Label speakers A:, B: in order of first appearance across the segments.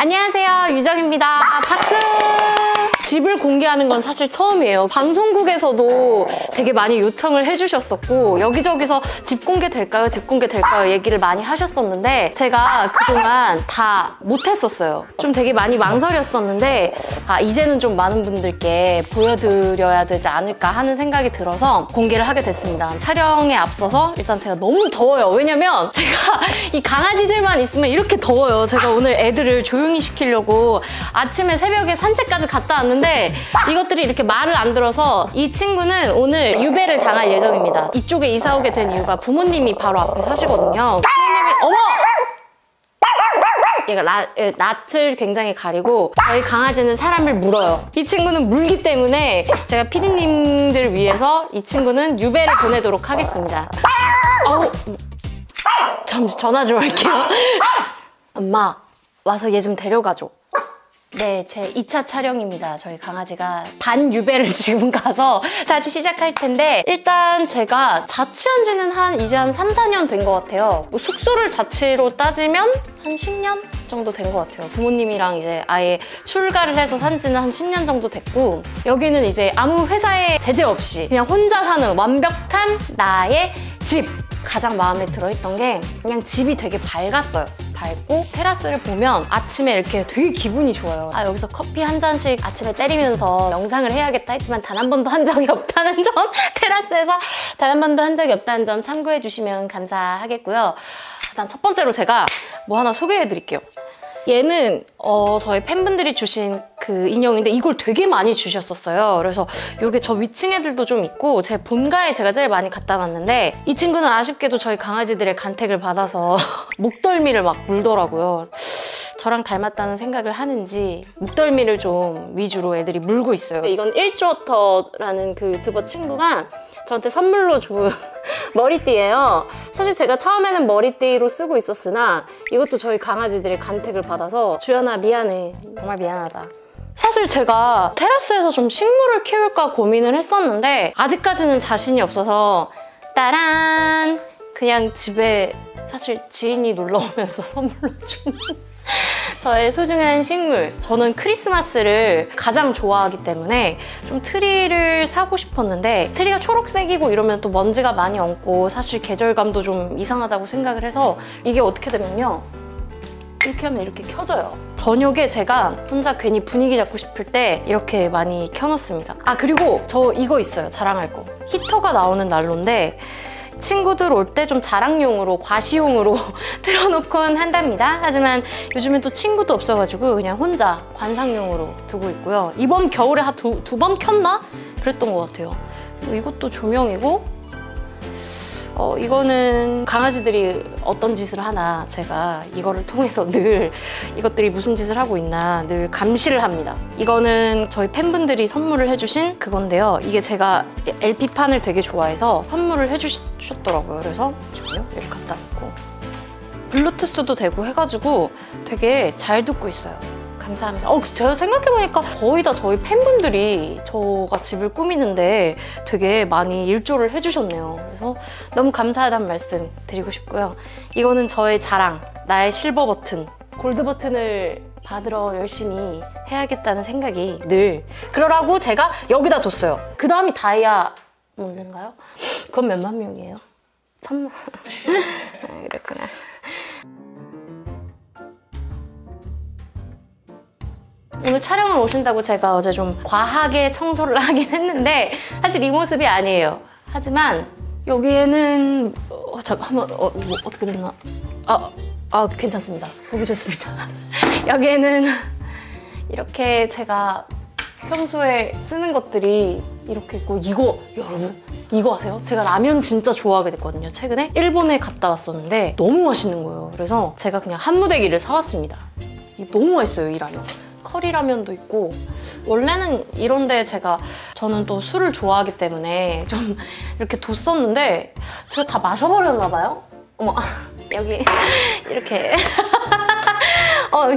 A: 안녕하세요, 유정입니다. 박수! 집을 공개하는 건 사실 처음이에요. 방송국에서도 되게 많이 요청을 해주셨었고 여기저기서 집 공개 될까요? 집 공개 될까요? 얘기를 많이 하셨었는데 제가 그동안 다 못했었어요. 좀 되게 많이 망설였었는데 이제는 좀 많은 분들께 보여드려야 되지 않을까 하는 생각이 들어서 공개를 하게 됐습니다. 촬영에 앞서서 일단 제가 너무 더워요. 왜냐면 제가 이 강아지들만 있으면 이렇게 더워요. 제가 오늘 애들을 조용히 시키려고 아침에 새벽에 산책까지 갔다 왔는데 이것들이 이렇게 말을 안 들어서 이 친구는 오늘 유배를 당할 예정입니다. 이쪽에 이사 오게 된 이유가 부모님이 바로 앞에 사시거든요. 부모님이 어머! 얘가 낯을 굉장히 가리고 저희 강아지는 사람을 물어요. 이 친구는 물기 때문에 제가 피디님들 위해서 이 친구는 유배를 보내도록 하겠습니다. 잠시 전화 좀 할게요. 엄마, 와서 얘 좀 데려가줘. 네, 제 2차 촬영입니다. 저희 강아지가 반유배를 지금 가서 다시 시작할 텐데 일단 제가 자취한 지는 이제 한 3, 4년 된 것 같아요. 뭐 숙소를 자취로 따지면 한 10년 정도 된 것 같아요. 부모님이랑 이제 아예 출가를 해서 산 지는 한 10년 정도 됐고 여기는 이제 아무 회사에 제재 없이 그냥 혼자 사는 완벽한 나의 집! 가장 마음에 들어했던 게 그냥 집이 되게 밝았어요. 밝고 테라스를 보면 아침에 이렇게 되게 기분이 좋아요. 여기서 커피 한 잔씩 아침에 때리면서 명상을 해야겠다 했지만 단 한 번도 한 적이 없다는 점 테라스에서 단 한 번도 한 적이 없다는 점 참고해 주시면 감사하겠고요. 일단 첫 번째로 제가 뭐 하나 소개해 드릴게요. 얘는 저희 팬분들이 주신 그 인형인데 이걸 되게 많이 주셨었어요. 그래서 이게 저 위층 애들도 좀 있고 제 본가에 제가 제일 많이 갖다 놨는데 이 친구는 아쉽게도 저희 강아지들의 간택을 받아서 목덜미를 막 물더라고요. 저랑 닮았다는 생각을 하는지 목덜미를 좀 위주로 애들이 물고 있어요. 이건 일주어터라는 그 유튜버 친구가 저한테 선물로 준 머리띠예요. 사실 제가 처음에는 머리띠로 쓰고 있었으나 이것도 저희 강아지들의 간택을 받아서 주연아 미안해. 정말 미안하다. 사실 제가 테라스에서 좀 식물을 키울까 고민을 했었는데 아직까지는 자신이 없어서 따란! 그냥 집에 사실 지인이 놀러 오면서 선물로 준 저의 소중한 식물. 저는 크리스마스를 가장 좋아하기 때문에 좀 트리를 사고 싶었는데 트리가 초록색이고 이러면 또 먼지가 많이 얹고 사실 계절감도 좀 이상하다고 생각을 해서 이게 어떻게 되면요. 이렇게 하면 이렇게 켜져요. 저녁에 제가 혼자 괜히 분위기 잡고 싶을 때 이렇게 많이 켜놓습니다. 그리고 저 이거 있어요. 자랑할 거. 히터가 나오는 난로인데 친구들 올 때 좀 자랑용으로, 과시용으로 틀어놓곤 한답니다. 하지만 요즘엔 또 친구도 없어가지고 그냥 혼자 관상용으로 두고 있고요. 이번 겨울에 한 두 번 켰나? 그랬던 것 같아요. 이것도 조명이고 이거는 강아지들이 어떤 짓을 하나 제가 이거를 통해서 늘 이것들이 무슨 짓을 하고 있나 늘 감시를 합니다. 이거는 저희 팬분들이 선물을 해주신 그건데요. 이게 제가 LP판을 되게 좋아해서 선물을 해주셨더라고요. 그래서 지금요 이렇게 갖다 놓고 블루투스도 되고 해가지고 되게 잘 듣고 있어요. 감사합니다. 제가 생각해보니까 거의 다 저희 팬분들이 저가 집을 꾸미는데 되게 많이 일조를 해주셨네요. 그래서 너무 감사하다는 말씀 드리고 싶고요. 이거는 저의 자랑, 나의 실버 버튼, 골드 버튼을 받으러 열심히 해야겠다는 생각이 늘 그러라고 제가 여기다 뒀어요. 그 다음이 다이아몬드인가요? 그건 몇만 명이에요? 1000만? 그랬구나. 오늘 촬영을 오신다고 제가 어제 좀 과하게 청소를 하긴 했는데 사실 이 모습이 아니에요. 하지만 여기에는 한번 뭐 어떻게 됐나? 괜찮습니다. 보기 좋습니다. 여기에는 이렇게 제가 평소에 쓰는 것들이 이렇게 있고 이거 여러분 이거 아세요? 제가 라면 진짜 좋아하게 됐거든요. 최근에 일본에 갔다 왔었는데 너무 맛있는 거예요. 그래서 제가 그냥 한 무대기를 사왔습니다. 이게 너무 맛있어요, 이 라면. 커리라면도 있고 원래는 이런데 저는 또 술을 좋아하기 때문에 좀 이렇게 뒀었는데 제가 다 마셔버렸나 봐요. 어머 여기 이렇게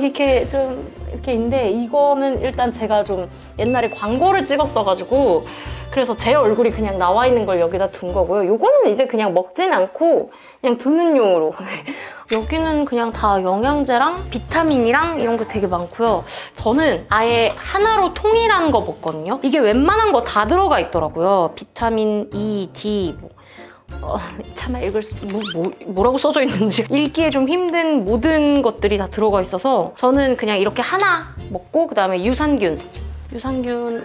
A: 이렇게 좀 이렇게 있는데 이거는 일단 제가 좀 옛날에 광고를 찍었어가지고 그래서 제 얼굴이 그냥 나와 있는 걸 여기다 둔 거고요. 요거는 이제 그냥 먹진 않고 그냥 두는 용으로. 여기는 그냥 다 영양제랑 비타민이랑 이런 거 되게 많고요. 저는 아예 하나로 통일한 거 먹거든요. 이게 웬만한 거 다 들어가 있더라고요. 비타민 E, D, 차마 읽을 수, 뭐라고 써져 있는지 읽기에 좀 힘든 모든 것들이 다 들어가 있어서 저는 그냥 이렇게 하나 먹고 그 다음에 유산균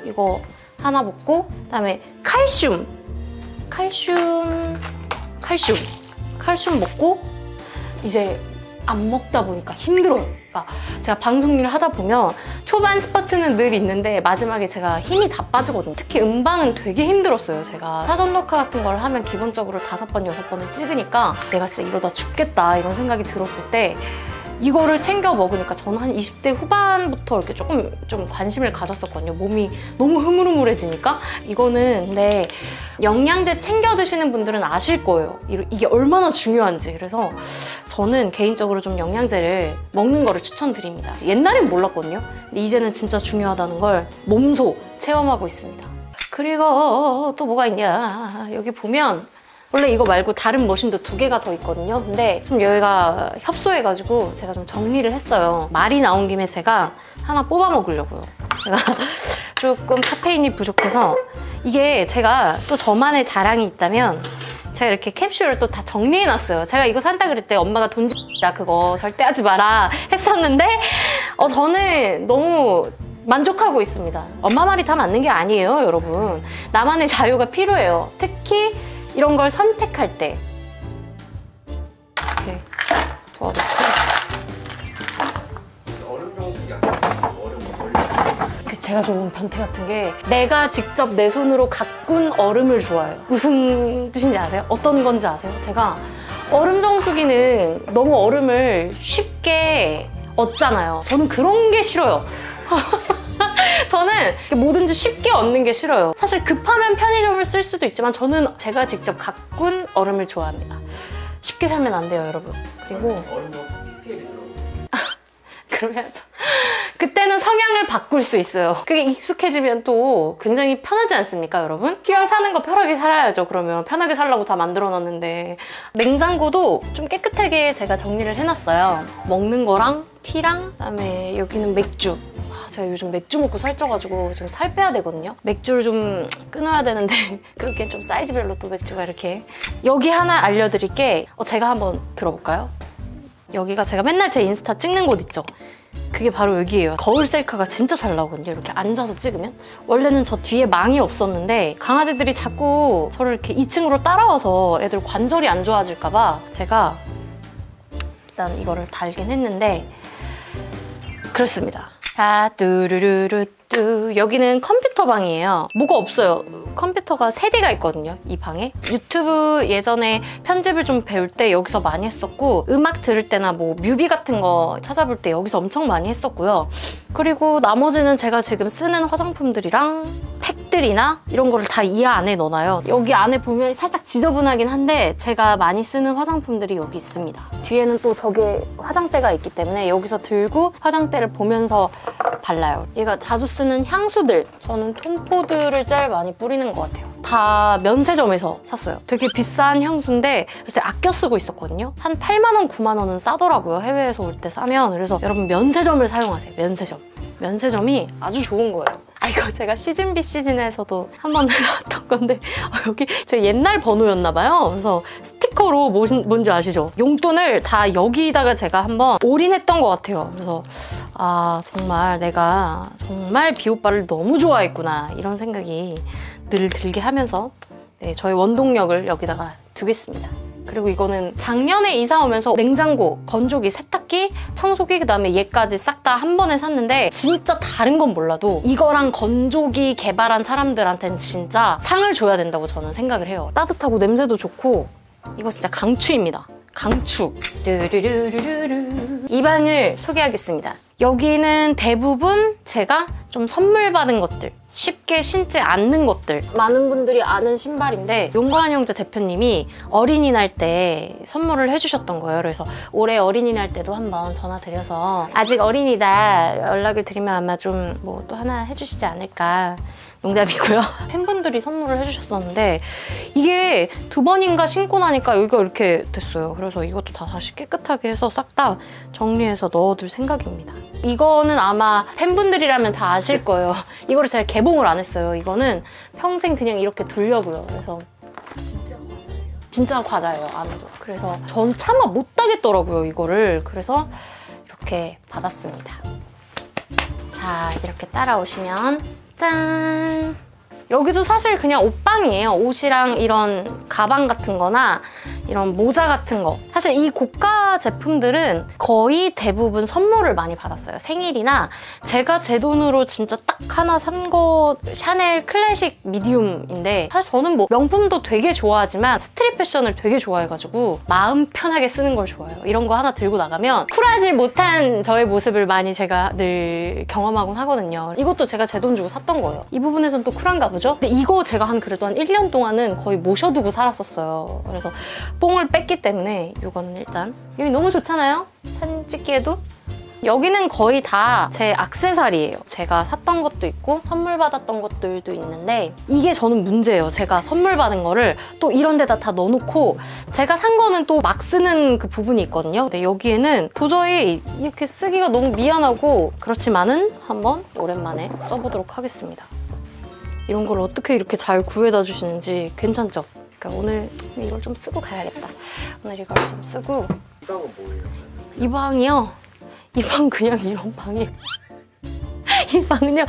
A: 이거 하나 먹고 그 다음에 칼슘 먹고 이제 안 먹다 보니까 힘들어요. 그러니까 제가 방송 일을 하다 보면 초반 스퍼트는 늘 있는데 마지막에 제가 힘이 다 빠지거든요. 특히 음방은 되게 힘들었어요. 제가 사전 녹화 같은 걸 하면 기본적으로 5번, 6번을 찍으니까 내가 진짜 이러다 죽겠다 이런 생각이 들었을 때 이거를 챙겨 먹으니까 저는 한 20대 후반부터 이렇게 조금 좀 관심을 가졌었거든요. 몸이 너무 흐물흐물해지니까. 이거는 근데 영양제 챙겨 드시는 분들은 아실 거예요. 이게 얼마나 중요한지. 그래서 저는 개인적으로 좀 영양제를 먹는 거를 추천드립니다. 옛날엔 몰랐거든요. 근데 이제는 진짜 중요하다는 걸 몸소 체험하고 있습니다. 그리고 또 뭐가 있냐. 여기 보면 원래 이거 말고 다른 머신도 2개가 더 있거든요. 근데 좀 여기가 협소해가지고 제가 좀 정리를 했어요. 말이 나온 김에 제가 하나 뽑아 먹으려고요. 제가 조금 카페인이 부족해서 이게 제가 또 저만의 자랑이 있다면 제가 이렇게 캡슐을 또 다 정리해놨어요. 제가 이거 산다 그럴 때 엄마가 돈 X다 그거 절대 하지 마라 했었는데 저는 너무 만족하고 있습니다. 엄마 말이 다 맞는 게 아니에요, 여러분. 나만의 자유가 필요해요. 특히 이런 걸 선택할 때 이렇게 도와놓고
B: 얼음 정수기 아니야? 얼음
A: 제가 좀 변태 같은 게 내가 직접 내 손으로 가꾼 얼음을 좋아해요. 무슨 뜻인지 아세요? 어떤 건지 아세요? 제가 얼음 정수기는 너무 얼음을 쉽게 얻잖아요. 저는 그런 게 싫어요. 저는 뭐든지 쉽게 얻는 게 싫어요. 사실 급하면 편의점을 쓸 수도 있지만 저는 제가 직접 가꾼 얼음을 좋아합니다. 쉽게 살면 안 돼요, 여러분. 그리고
B: 얼음 정수 PPL이 들어가요.
A: 그러면 그때는 성향을 바꿀 수 있어요. 그게 익숙해지면 또 굉장히 편하지 않습니까, 여러분? 그냥 사는 거 편하게 살아야죠. 그러면 편하게 살라고 다 만들어놨는데. 냉장고도 좀 깨끗하게 제가 정리를 해놨어요. 먹는 거랑 티랑 그다음에 여기는 맥주. 제가 요즘 맥주 먹고 살쪄가지고 지금 살 빼야 되거든요. 맥주를 좀 끊어야 되는데 그렇게 좀 사이즈별로 또 맥주가 이렇게. 여기 하나 알려드릴 게 제가 한번 들어볼까요? 여기가 제가 맨날 제 인스타 찍는 곳 있죠? 그게 바로 여기예요. 거울 셀카가 진짜 잘 나오거든요. 이렇게 앉아서 찍으면. 원래는 저 뒤에 망이 없었는데 강아지들이 자꾸 저를 이렇게 2층으로 따라와서 애들 관절이 안 좋아질까 봐 제가 일단 이거를 달긴 했는데 그렇습니다. 자, 뚜루루루뚜. 여기는 컴퓨터 방이에요. 뭐가 없어요. 컴퓨터가 3대가 있거든요, 이 방에. 유튜브 예전에 편집을 좀 배울 때 여기서 많이 했었고 음악 들을 때나 뭐 뮤비 같은 거 찾아볼 때 여기서 엄청 많이 했었고요. 그리고 나머지는 제가 지금 쓰는 화장품들이랑 팩들이나 이런 거를 다 이 안에 넣어놔요. 여기 안에 보면 살짝 지저분하긴 한데 제가 많이 쓰는 화장품들이 여기 있습니다. 뒤에는 또 저게 화장대가 있기 때문에 여기서 들고 화장대를 보면서 발라요. 얘가 자주 쓰는 향수들. 저는 톰포드를 제일 많이 뿌리는 것 같아요. 다 면세점에서 샀어요. 되게 비싼 향수인데 그래서 아껴 쓰고 있었거든요. 한 8만 원, 9만 원은 싸더라고요. 해외에서 올 때 싸면. 그래서 여러분 면세점을 사용하세요. 면세점. 면세점이 아주 좋은 거예요. 이거 제가 시즌B 시즌에서도 한번 해놨던 건데 여기 제 옛날 번호였나 봐요. 그래서 스티커로 뭔지 아시죠? 용돈을 다 여기다가 제가 한번 올인했던 것 같아요. 그래서 정말 내가 정말 비오빠를 너무 좋아했구나 이런 생각이 늘 들게 하면서 저의 원동력을 여기다가 두겠습니다. 그리고 이거는 작년에 이사 오면서 냉장고, 건조기, 세탁기, 청소기 그다음에 얘까지 싹 다 한 번에 샀는데 진짜 다른 건 몰라도 이거랑 건조기 개발한 사람들한테는 진짜 상을 줘야 된다고 저는 생각을 해요. 따뜻하고 냄새도 좋고 이거 진짜 강추입니다. 강추. 이 방을 소개하겠습니다. 여기는 대부분 제가 좀 선물 받은 것들, 쉽게 신지 않는 것들, 많은 분들이 아는 신발인데 용관한 형제 대표님이 어린이날 때 선물을 해주셨던 거예요. 그래서 올해 어린이날 때도 한번 전화 드려서 아직 어린이다 연락을 드리면 아마 좀 뭐 또 하나 해주시지 않을까. 농담이고요. 팬분들이 선물을 해주셨었는데 이게 2번인가 신고 나니까 여기가 이렇게 됐어요. 그래서 이것도 다 다시 깨끗하게 해서 싹 다 정리해서 넣어둘 생각입니다. 이거는 아마 팬분들이라면 다 아실 거예요. 이거를 제가 개봉을 안 했어요. 이거는 평생 그냥 이렇게 두려고요. 그래서
B: 진짜 과자예요?
A: 진짜 과자예요, 아무도. 그래서 전 차마 못 따겠더라고요, 이거를. 그래서 이렇게 받았습니다. 자, 이렇게 따라오시면 짠! 여기도 사실 그냥 옷방이에요. 옷이랑 이런 가방 같은 거나 이런 모자 같은 거. 사실 이 고가 제품들은 거의 대부분 선물을 많이 받았어요. 생일이나 제가 제 돈으로 진짜 딱 하나 산 거 샤넬 클래식 미디움인데 사실 저는 뭐 명품도 되게 좋아하지만 스트릿 패션을 되게 좋아해가지고 마음 편하게 쓰는 걸 좋아해요. 이런 거 하나 들고 나가면 쿨하지 못한 저의 모습을 많이 제가 늘 경험하곤 하거든요. 이것도 제가 제 돈 주고 샀던 거예요. 이 부분에서는 또 쿨한가 보죠? 근데 이거 제가 그래도 한 1년 동안은 거의 모셔두고 살았었어요. 그래서 뽕을 뺐기 때문에 이거는 일단 여기 너무 좋잖아요? 사진 찍기에도? 여기는 거의 다 제 액세서리예요. 제가 샀던 것도 있고 선물 받았던 것들도 있는데 이게 저는 문제예요. 제가 선물 받은 거를 또 이런 데다 다 넣어놓고 제가 산 거는 또 막 쓰는 그 부분이 있거든요. 근데 여기에는 도저히 이렇게 쓰기가 너무 미안하고 그렇지만은 한번 오랜만에 써보도록 하겠습니다. 이런 걸 어떻게 이렇게 잘 구해다 주시는지 괜찮죠? 그러니까 오늘 이걸 좀 쓰고 가야겠다. 오늘 이걸 좀 쓰고.
B: 이 방은 뭐예요?
A: 이 방이요? 이 방 그냥 이런 방이에요. 이 방은요?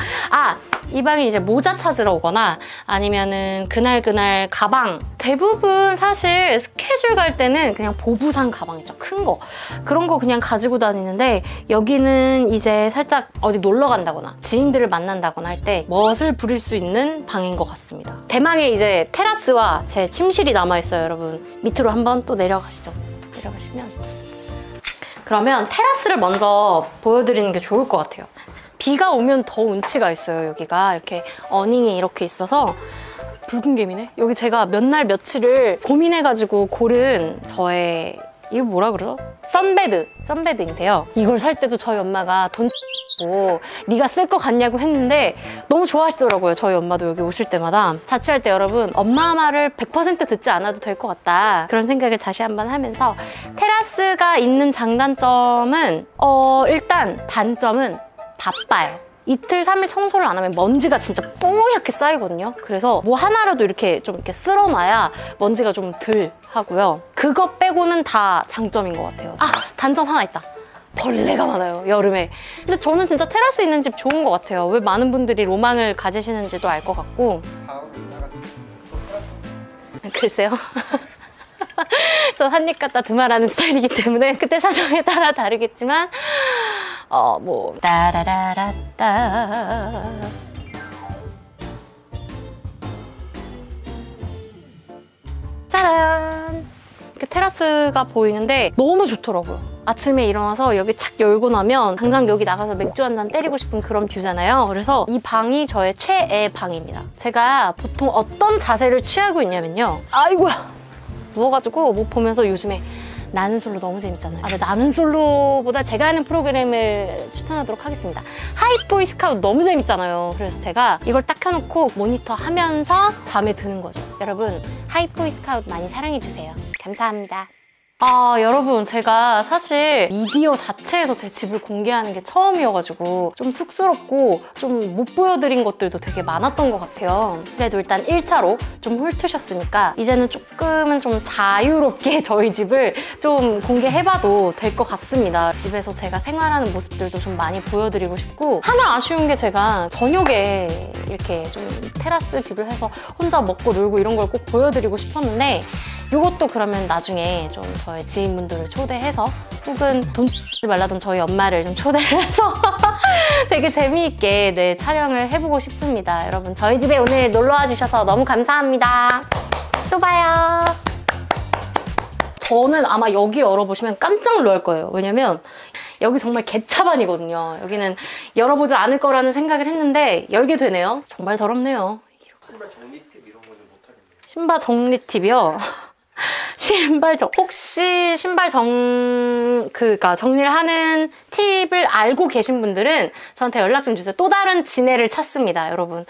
A: 이 방이 이제 모자 찾으러 오거나 아니면은 그날 가방. 대부분 사실 스케줄 갈 때는 그냥 보부상 가방 있죠. 큰 거. 그런 거 그냥 가지고 다니는데 여기는 이제 살짝 어디 놀러 간다거나 지인들을 만난다거나 할 때 멋을 부릴 수 있는 방인 것 같습니다. 대망의 이제 테라스와 제 침실이 남아있어요, 여러분. 밑으로 한번 또 내려가시죠. 내려가시면. 그러면 테라스를 먼저 보여드리는 게 좋을 것 같아요. 비가 오면 더 운치가 있어요, 여기가. 이렇게 어닝이 이렇게 있어서. 붉은 개미네? 여기 제가 몇 날 며칠을 고민해가지고 고른 저의 이거 뭐라 그러죠? 선베드인데요. 이걸 살 때도 저희 엄마가 돈 네가 쓸 것 같냐고 했는데 너무 좋아하시더라고요. 저희 엄마도 여기 오실 때마다. 자취할 때 여러분 엄마 말을 100% 듣지 않아도 될 것 같다. 그런 생각을 다시 한번 하면서 테라스가 있는 장단점은 일단 단점은 바빠요. 이틀, 3일 청소를 안 하면 먼지가 진짜 뽀얗게 쌓이거든요. 그래서 뭐 하나라도 이렇게 좀 이렇게 쓸어놔야 먼지가 좀 덜 하고요. 그거 빼고는 다 장점인 것 같아요. 단점 하나 있다. 벌레가 많아요, 여름에. 근데 저는 진짜 테라스 있는 집 좋은 것 같아요. 왜 많은 분들이 로망을 가지시는지도 알 것 같고. 글쎄요. 저 한입 갖다 두말하는 스타일이기 때문에 그때 사정에 따라 다르겠지만 뭐 따라라라따 짜란! 이렇게 테라스가 보이는데 너무 좋더라고요. 아침에 일어나서 여기 착 열고 나면 당장 여기 나가서 맥주 한잔 때리고 싶은 그런 뷰잖아요. 그래서 이 방이 저의 최애 방입니다. 제가 보통 어떤 자세를 취하고 있냐면요. 아이고야! 누워가지고 뭐 보면서 요즘에 나는 솔로 너무 재밌잖아요. 근데 나는 솔로보다 제가 하는 프로그램을 추천하도록 하겠습니다. 하이보이 스카우트 너무 재밌잖아요. 그래서 제가 이걸 딱 켜놓고 모니터 하면서 잠에 드는 거죠. 여러분 하이보이 스카우트 많이 사랑해주세요. 감사합니다. 여러분 제가 사실 미디어 자체에서 제 집을 공개하는 게 처음이어가지고 좀 쑥스럽고 좀 못 보여드린 것들도 되게 많았던 것 같아요. 그래도 일단 1차로 좀 훑으셨으니까 이제는 조금은 좀 자유롭게 저희 집을 좀 공개해봐도 될 것 같습니다. 집에서 제가 생활하는 모습들도 좀 많이 보여드리고 싶고 하나 아쉬운 게 제가 저녁에 이렇게 좀 테라스 뷰를 해서 혼자 먹고 놀고 이런 걸 꼭 보여드리고 싶었는데 이것도 그러면 나중에 좀 저희 지인분들을 초대해서 혹은 돈 쓰지 말라던 저희 엄마를 좀 초대를 해서 되게 재미있게 촬영을 해보고 싶습니다. 여러분 저희 집에 오늘 놀러와 주셔서 너무 감사합니다. 또 봐요. 저는 아마 여기 열어보시면 깜짝 놀랄 거예요. 왜냐면 여기 정말 개차반이거든요. 여기는 열어보지 않을 거라는 생각을 했는데 열게 되네요. 정말 더럽네요.
B: 신발 정리 팁 이런 거 좀 못하겠네요.
A: 신발 정리 팁이요? 혹시 신발 그니까 정리를 하는 팁을 알고 계신 분들은 저한테 연락 좀 주세요. 또 다른 진해를 찾습니다, 여러분.